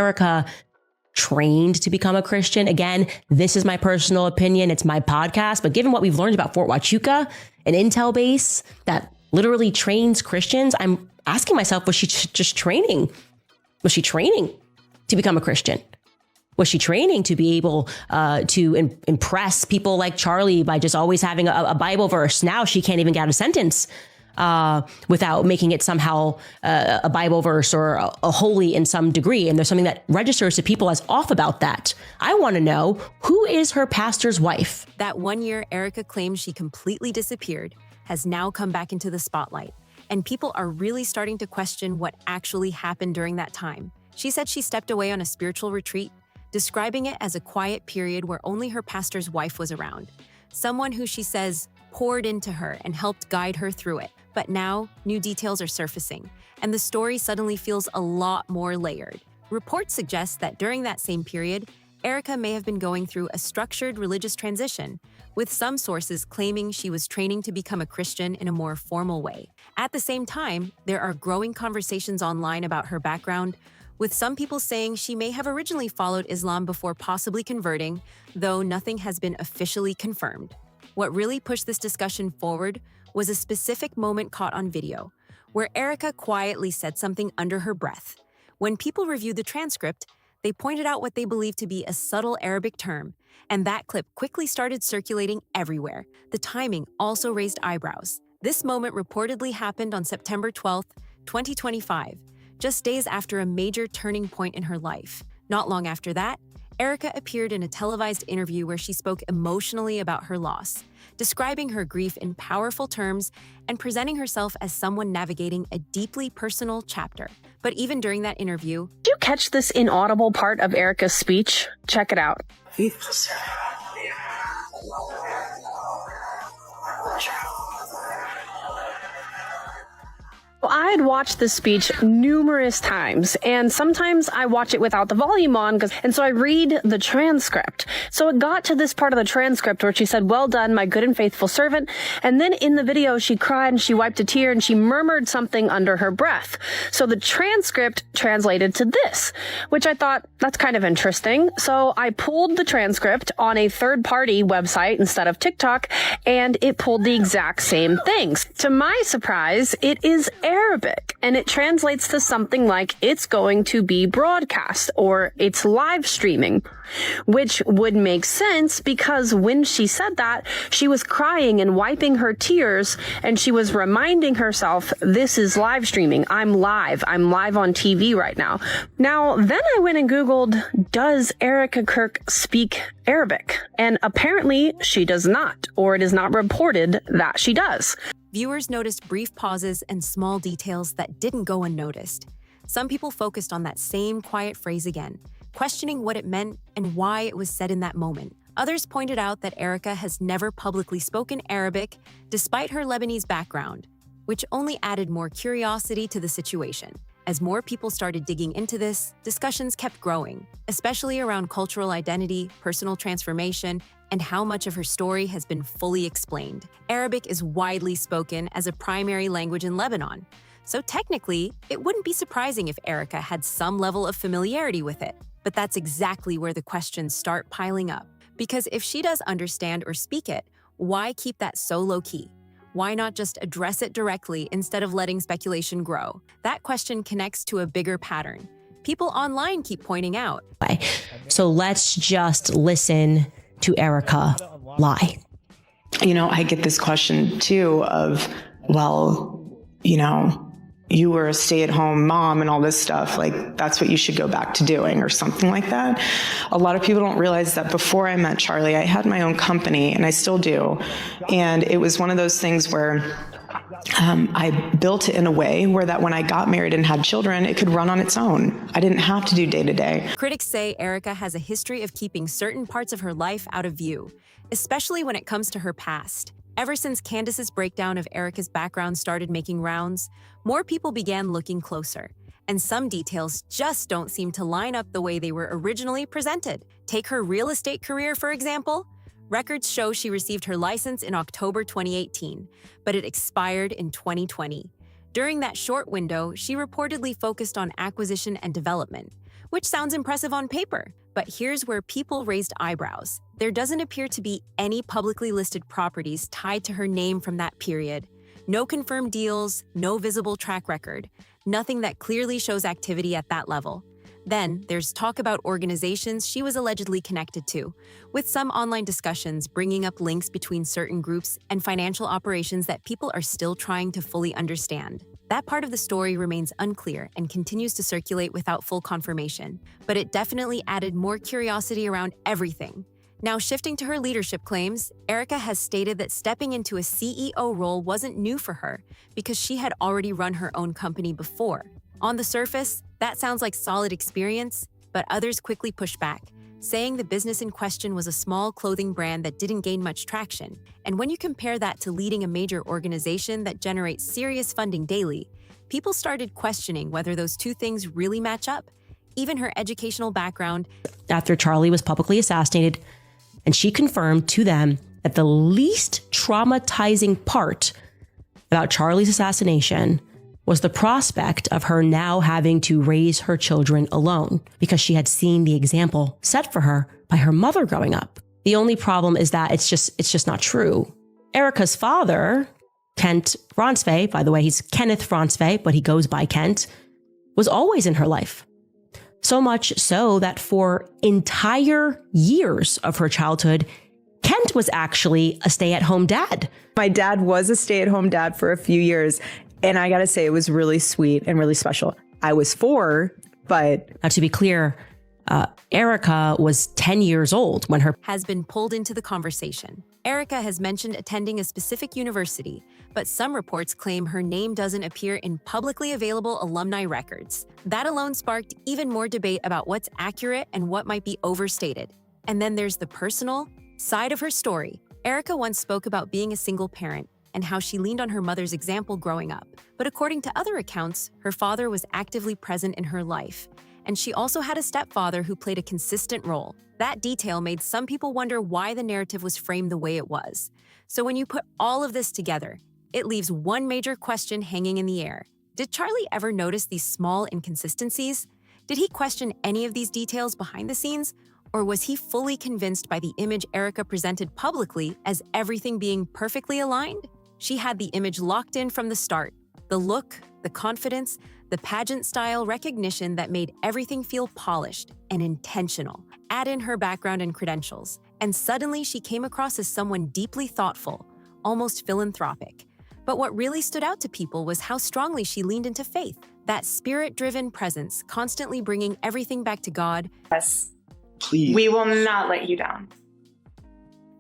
Erika trained to become a Christian? Again, this is my personal opinion. It's my podcast. But given what we've learned about Fort Huachuca, an intel base that literally trains Christians, I'm asking myself, was she just training? Was she training to become a Christian? Was she training to be able to impress people like Charlie by just always having a Bible verse? Now she can't even get out a sentence without making it somehow a Bible verse or a holy in some degree. And there's something that registers to people as off about that. I want to know, who is her pastor's wife? That 1 year Erika claims she completely disappeared has now come back into the spotlight. And people are really starting to question what actually happened during that time. She said she stepped away on a spiritual retreat, describing it as a quiet period where only her pastor's wife was around. Someone who she says poured into her and helped guide her through it. But now, new details are surfacing, and the story suddenly feels a lot more layered. Reports suggest that during that same period, Erika may have been going through a structured religious transition, with some sources claiming she was training to become a Christian in a more formal way. At the same time, there are growing conversations online about her background, with some people saying she may have originally followed Islam before possibly converting, though nothing has been officially confirmed. What really pushed this discussion forward was a specific moment caught on video, where Erika quietly said something under her breath. When people reviewed the transcript, they pointed out what they believed to be a subtle Arabic term, and that clip quickly started circulating everywhere. The timing also raised eyebrows. This moment reportedly happened on September 12th, 2025, just days after a major turning point in her life. Not long after that, Erika appeared in a televised interview where she spoke emotionally about her loss, describing her grief in powerful terms and presenting herself as someone navigating a deeply personal chapter. But even during that interview, did you catch this inaudible part of Erika's speech? Check it out. I had watched this speech numerous times, and sometimes I watch it without the volume on, and so I read the transcript. So it got to this part of the transcript where she said, "Well done, my good and faithful servant." And then in the video, she cried and she wiped a tear and she murmured something under her breath. So the transcript translated to this, which I thought, that's kind of interesting. So I pulled the transcript on a third-party website instead of TikTok, and it pulled the exact same things. To my surprise, it is Arabic, and it translates to something like it's going to be broadcast or it's live streaming, which would make sense because when she said that, she was crying and wiping her tears, and she was reminding herself, this is live streaming. I'm live on TV right now. Now, then I went and Googled, does Erika Kirk speak Arabic? And apparently she does not, or it is not reported that she does. viewers noticed brief pauses and small details that didn't go unnoticed. Some people focused on that same quiet phrase again, questioning what it meant and why it was said in that moment. Others pointed out that Erika has never publicly spoken Arabic, despite her Lebanese background, which only added more curiosity to the situation. As more people started digging into this, discussions kept growing, especially around cultural identity, personal transformation, and how much of her story has been fully explained. Arabic is widely spoken as a primary language in Lebanon, so technically, it wouldn't be surprising if Erika had some level of familiarity with it. But that's exactly where the questions start piling up. Because if she does understand or speak it, why keep that so low-key? Why not just address it directly instead of letting speculation grow? That question connects to a bigger pattern. People online keep pointing out. So let's just listen to Erika lie. You know, I get this question too of, well, you know, you were a stay-at-home mom and all this stuff, like that's what you should go back to doing or something like that. A lot of people don't realize that before I met Charlie, I had my own company, and I still do. And it was one of those things where I built it in a way where that when I got married and had children, it could run on its own. I didn't have to do day-to-day. Critics say Erika has a history of keeping certain parts of her life out of view, especially when it comes to her past. Ever since Candace's breakdown of Erika's background started making rounds, more people began looking closer, and some details just don't seem to line up the way they were originally presented. Take her real estate career, for example. Records show she received her license in October 2018, but it expired in 2020. During that short window, she reportedly focused on acquisition and development, which sounds impressive on paper. But here's where people raised eyebrows. There doesn't appear to be any publicly listed properties tied to her name from that period. No confirmed deals, no visible track record, nothing that clearly shows activity at that level. Then, there's talk about organizations she was allegedly connected to, with some online discussions bringing up links between certain groups and financial operations that people are still trying to fully understand. That part of the story remains unclear and continues to circulate without full confirmation, but it definitely added more curiosity around everything. Now, shifting to her leadership claims, Erika has stated that stepping into a CEO role wasn't new for her because she had already run her own company before. On the surface, that sounds like solid experience, but others quickly push back, saying the business in question was a small clothing brand that didn't gain much traction. And when you compare that to leading a major organization that generates serious funding daily, people started questioning whether those two things really match up. Even her educational background. After Charlie was publicly assassinated, and she confirmed to them that the least traumatizing part about Charlie's assassination was the prospect of her now having to raise her children alone because she had seen the example set for her by her mother growing up. The only problem is that it's just not true. Erika's father, Kent Fronsvay, by the way, he's Kenneth Fronsvay, but he goes by Kent, was always in her life. So much so that for entire years of her childhood, Kent was actually a stay-at-home dad. My dad was a stay-at-home dad for a few years. And I got to say, it was really sweet and really special. I was 4, but... Now, to be clear, Erika was 10 years old when her... has been pulled into the conversation. Erika has mentioned attending a specific university, but some reports claim her name doesn't appear in publicly available alumni records. That alone sparked even more debate about what's accurate and what might be overstated. And then there's the personal side of her story. Erika once spoke about being a single parent and how she leaned on her mother's example growing up. But according to other accounts, her father was actively present in her life, and she also had a stepfather who played a consistent role. That detail made some people wonder why the narrative was framed the way it was. So when you put all of this together, it leaves one major question hanging in the air. Did Charlie ever notice these small inconsistencies? Did he question any of these details behind the scenes? Or was he fully convinced by the image Erika presented publicly as everything being perfectly aligned? She had the image locked in from the start. The look, the confidence, the pageant-style recognition that made everything feel polished and intentional. Add in her background and credentials, and suddenly she came across as someone deeply thoughtful, almost philanthropic. But what really stood out to people was how strongly she leaned into faith, that spirit-driven presence, constantly bringing everything back to God. Yes. Please. We will not let you down.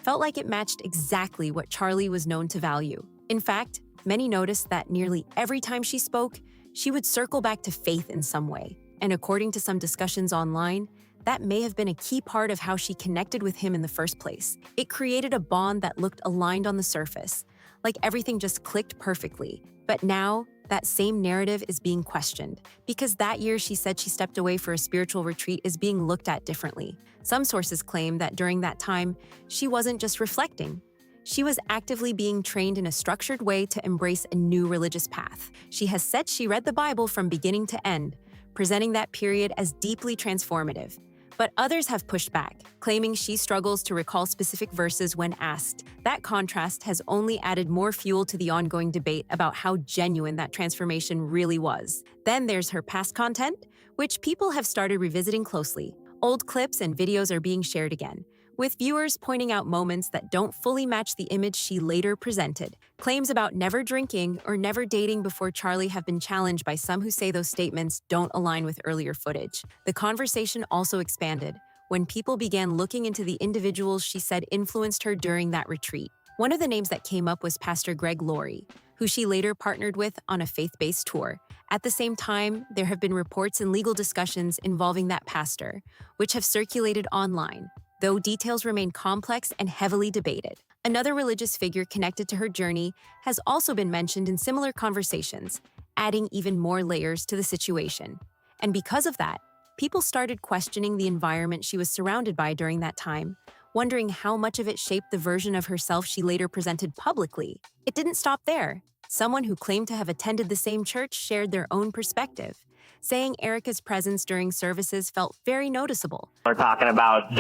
Felt like it matched exactly what Charlie was known to value. In fact, many noticed that nearly every time she spoke, she would circle back to faith in some way. And according to some discussions online, that may have been a key part of how she connected with him in the first place. It created a bond that looked aligned on the surface, like everything just clicked perfectly. But now, that same narrative is being questioned, because that year she said she stepped away for a spiritual retreat is being looked at differently. Some sources claim that during that time, she wasn't just reflecting. She was actively being trained in a structured way to embrace a new religious path. She has said she read the Bible from beginning to end, presenting that period as deeply transformative. But others have pushed back, claiming she struggles to recall specific verses when asked. That contrast has only added more fuel to the ongoing debate about how genuine that transformation really was. Then there's her past content, which people have started revisiting closely. Old clips and videos are being shared again, with viewers pointing out moments that don't fully match the image she later presented. Claims about never drinking or never dating before Charlie have been challenged by some who say those statements don't align with earlier footage. The conversation also expanded when people began looking into the individuals she said influenced her during that retreat. One of the names that came up was Pastor Greg Laurie, who she later partnered with on a faith-based tour. At the same time, there have been reports and legal discussions involving that pastor, which have circulated online, though details remain complex and heavily debated. Another religious figure connected to her journey has also been mentioned in similar conversations, adding even more layers to the situation. And because of that, people started questioning the environment she was surrounded by during that time, wondering how much of it shaped the version of herself she later presented publicly. It didn't stop there. Someone who claimed to have attended the same church shared their own perspective, saying Erika's presence during services felt very noticeable. We're talking about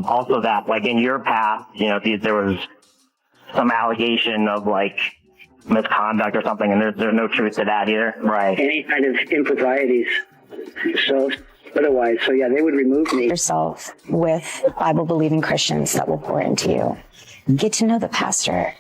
also that, like in your past, there was some allegation of like misconduct or something, and there's no truth to that either. Right. Any kind of improprieties. So otherwise, yeah, they would remove me. Yourself with Bible-believing Christians that will pour into you. Get to know the pastor.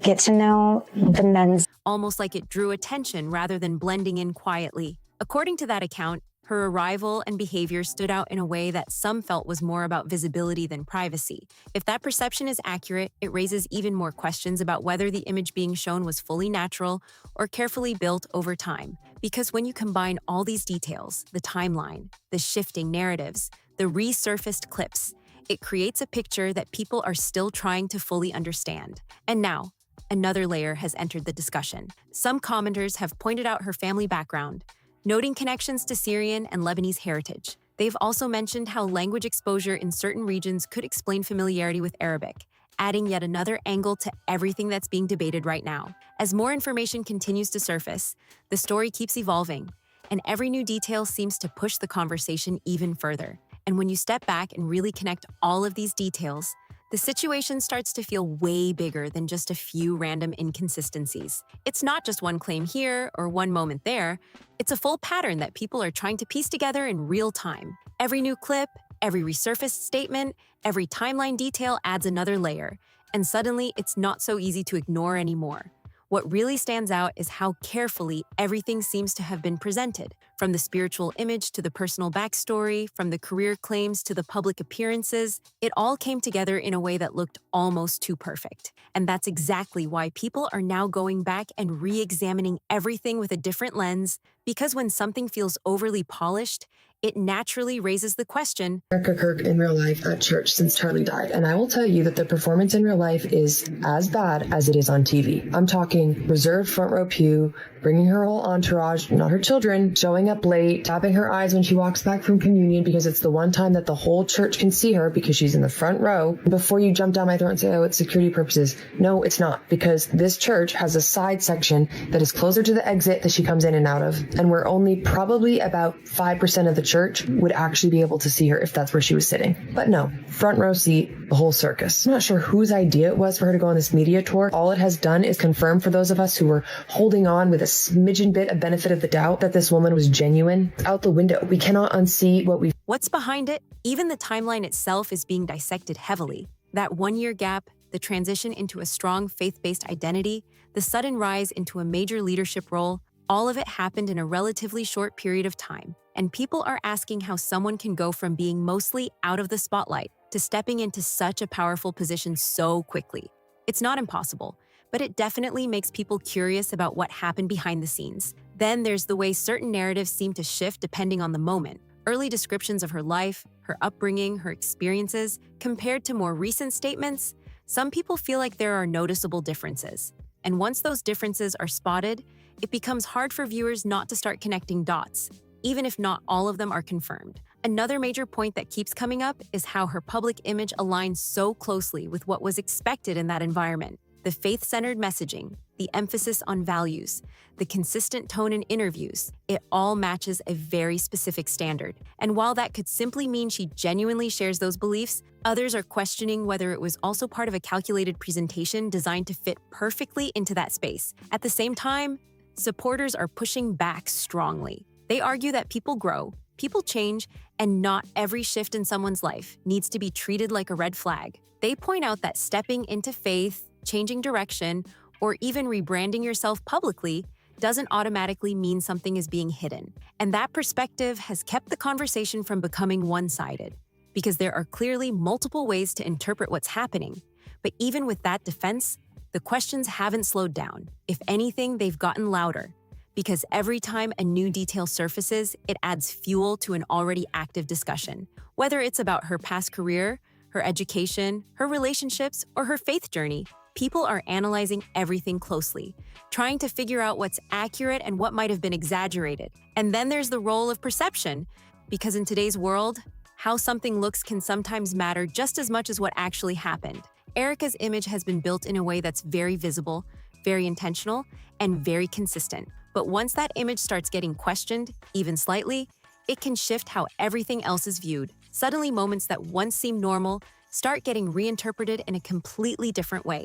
Get to know the men's. Almost like it drew attention rather than blending in quietly. According to that account, her arrival and behavior stood out in a way that some felt was more about visibility than privacy. If that perception is accurate, it raises even more questions about whether the image being shown was fully natural or carefully built over time. Because when you combine all these details, the timeline, the shifting narratives, the resurfaced clips, it creates a picture that people are still trying to fully understand. And now, another layer has entered the discussion. Some commenters have pointed out her family background, noting connections to Syrian and Lebanese heritage. They've also mentioned how language exposure in certain regions could explain familiarity with Arabic, adding yet another angle to everything that's being debated right now. As more information continues to surface, the story keeps evolving, and every new detail seems to push the conversation even further. And when you step back and really connect all of these details, the situation starts to feel way bigger than just a few random inconsistencies. It's not just one claim here or one moment there. It's a full pattern that people are trying to piece together in real time. Every new clip, every resurfaced statement, every timeline detail adds another layer. And suddenly, it's not so easy to ignore anymore. What really stands out is how carefully everything seems to have been presented, from the spiritual image to the personal backstory, from the career claims to the public appearances. It all came together in a way that looked almost too perfect. And that's exactly why people are now going back and re-examining everything with a different lens, because when something feels overly polished, it naturally raises the question. Erika Kirk in real life at church since Charlie died. And I will tell you that the performance in real life is as bad as it is on TV. I'm talking reserved front row pew, bringing her whole entourage, not her children, showing up late, tapping her eyes when she walks back from communion because it's the one time that the whole church can see her because she's in the front row. Before you jump down my throat and say, oh, it's security purposes. No, it's not, because this church has a side section that is closer to the exit that she comes in and out of. And where only probably about 5% of the church would actually be able to see her if that's where she was sitting. But no, front row seat, the whole circus. I'm not sure whose idea it was for her to go on this media tour. All it has done is confirm for those of us who were holding on with a smidgen bit of benefit of the doubt that this woman was genuine. Out the window. We cannot unsee what we. What's behind it? Even the timeline itself is being dissected heavily. That 1-year gap, the transition into a strong faith-based identity, the sudden rise into a major leadership role, all of it happened in a relatively short period of time. And people are asking how someone can go from being mostly out of the spotlight to stepping into such a powerful position so quickly. It's not impossible, but it definitely makes people curious about what happened behind the scenes. Then there's the way certain narratives seem to shift depending on the moment. Early descriptions of her life, her upbringing, her experiences, compared to more recent statements, some people feel like there are noticeable differences. And once those differences are spotted, it becomes hard for viewers not to start connecting dots, even if not all of them are confirmed. Another major point that keeps coming up is how her public image aligns so closely with what was expected in that environment. The faith-centered messaging, the emphasis on values, the consistent tone in interviews, it all matches a very specific standard. And while that could simply mean she genuinely shares those beliefs, others are questioning whether it was also part of a calculated presentation designed to fit perfectly into that space. At the same time, supporters are pushing back strongly. They argue that people grow, people change, and not every shift in someone's life needs to be treated like a red flag. They point out that stepping into faith, changing direction, or even rebranding yourself publicly doesn't automatically mean something is being hidden. And that perspective has kept the conversation from becoming one-sided, because there are clearly multiple ways to interpret what's happening. But even with that defense, the questions haven't slowed down. If anything, they've gotten louder, because every time a new detail surfaces, it adds fuel to an already active discussion. Whether it's about her past career, her education, her relationships, or her faith journey, people are analyzing everything closely, trying to figure out what's accurate and what might have been exaggerated. And then there's the role of perception, because in today's world, how something looks can sometimes matter just as much as what actually happened. Erika's image has been built in a way that's very visible, very intentional, and very consistent. But once that image starts getting questioned, even slightly, it can shift how everything else is viewed. Suddenly, moments that once seemed normal start getting reinterpreted in a completely different way.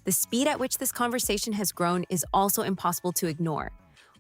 The speed at which this conversation has grown is also impossible to ignore.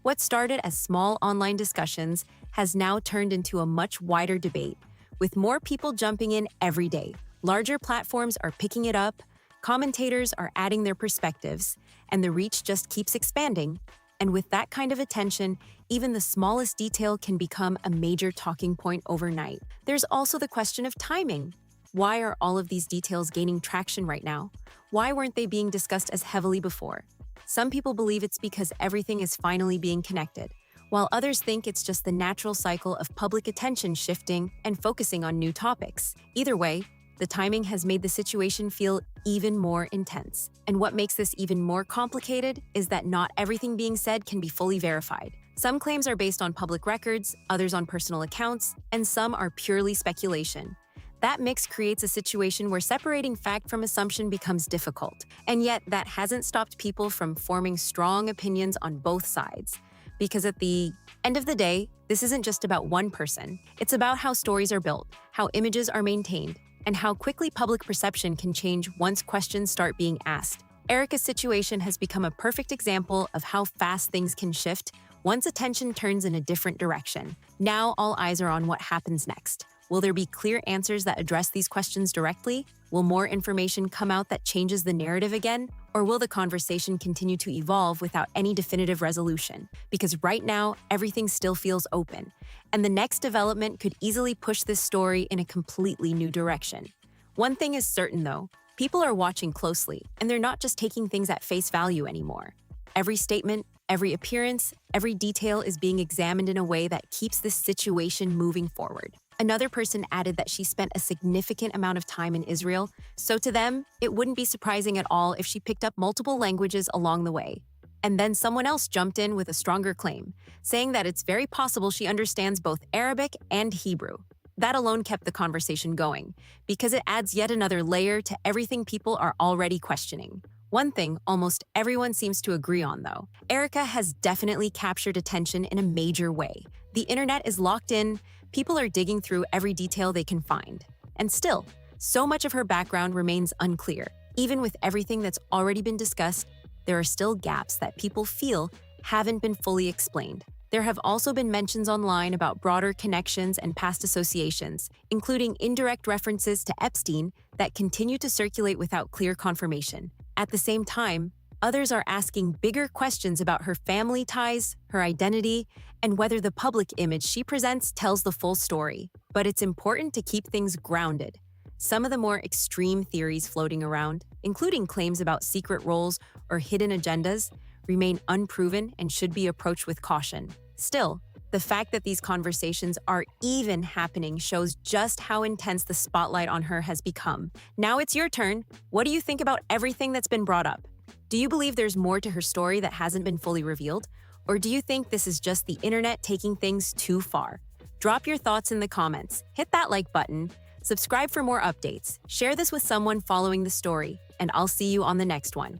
What started as small online discussions has now turned into a much wider debate, with more people jumping in every day. Larger platforms are picking it up, commentators are adding their perspectives, and the reach just keeps expanding. And with that kind of attention, even the smallest detail can become a major talking point overnight. There's also the question of timing. Why are all of these details gaining traction right now? Why weren't they being discussed as heavily before? Some people believe it's because everything is finally being connected, while others think it's just the natural cycle of public attention shifting and focusing on new topics. Either way, the timing has made the situation feel even more intense. And what makes this even more complicated is that not everything being said can be fully verified. Some claims are based on public records, others on personal accounts, and some are purely speculation. That mix creates a situation where separating fact from assumption becomes difficult. And yet, that hasn't stopped people from forming strong opinions on both sides. Because at the end of the day, this isn't just about one person. It's about how stories are built, how images are maintained, and how quickly public perception can change once questions start being asked. Erika's situation has become a perfect example of how fast things can shift once attention turns in a different direction. Now all eyes are on what happens next. Will there be clear answers that address these questions directly? Will more information come out that changes the narrative again? Or will the conversation continue to evolve without any definitive resolution? Because right now, everything still feels open, and the next development could easily push this story in a completely new direction. One thing is certain though, people are watching closely, and they're not just taking things at face value anymore. Every statement, every appearance, every detail is being examined in a way that keeps this situation moving forward. Another person added that she spent a significant amount of time in Israel, so to them, it wouldn't be surprising at all if she picked up multiple languages along the way. And then someone else jumped in with a stronger claim, saying that it's very possible she understands both Arabic and Hebrew. That alone kept the conversation going, because it adds yet another layer to everything people are already questioning. One thing almost everyone seems to agree on, though. Erika has definitely captured attention in a major way. The internet is locked in, people are digging through every detail they can find. And still, so much of her background remains unclear. Even with everything that's already been discussed, there are still gaps that people feel haven't been fully explained. There have also been mentions online about broader connections and past associations, including indirect references to Epstein that continue to circulate without clear confirmation. At the same time, others are asking bigger questions about her family ties, her identity, and whether the public image she presents tells the full story. But it's important to keep things grounded. Some of the more extreme theories floating around, including claims about secret roles or hidden agendas, remain unproven and should be approached with caution. Still, the fact that these conversations are even happening shows just how intense the spotlight on her has become. Now it's your turn. What do you think about everything that's been brought up? Do you believe there's more to her story that hasn't been fully revealed? Or do you think this is just the internet taking things too far? Drop your thoughts in the comments, hit that like button, subscribe for more updates, share this with someone following the story, and I'll see you on the next one.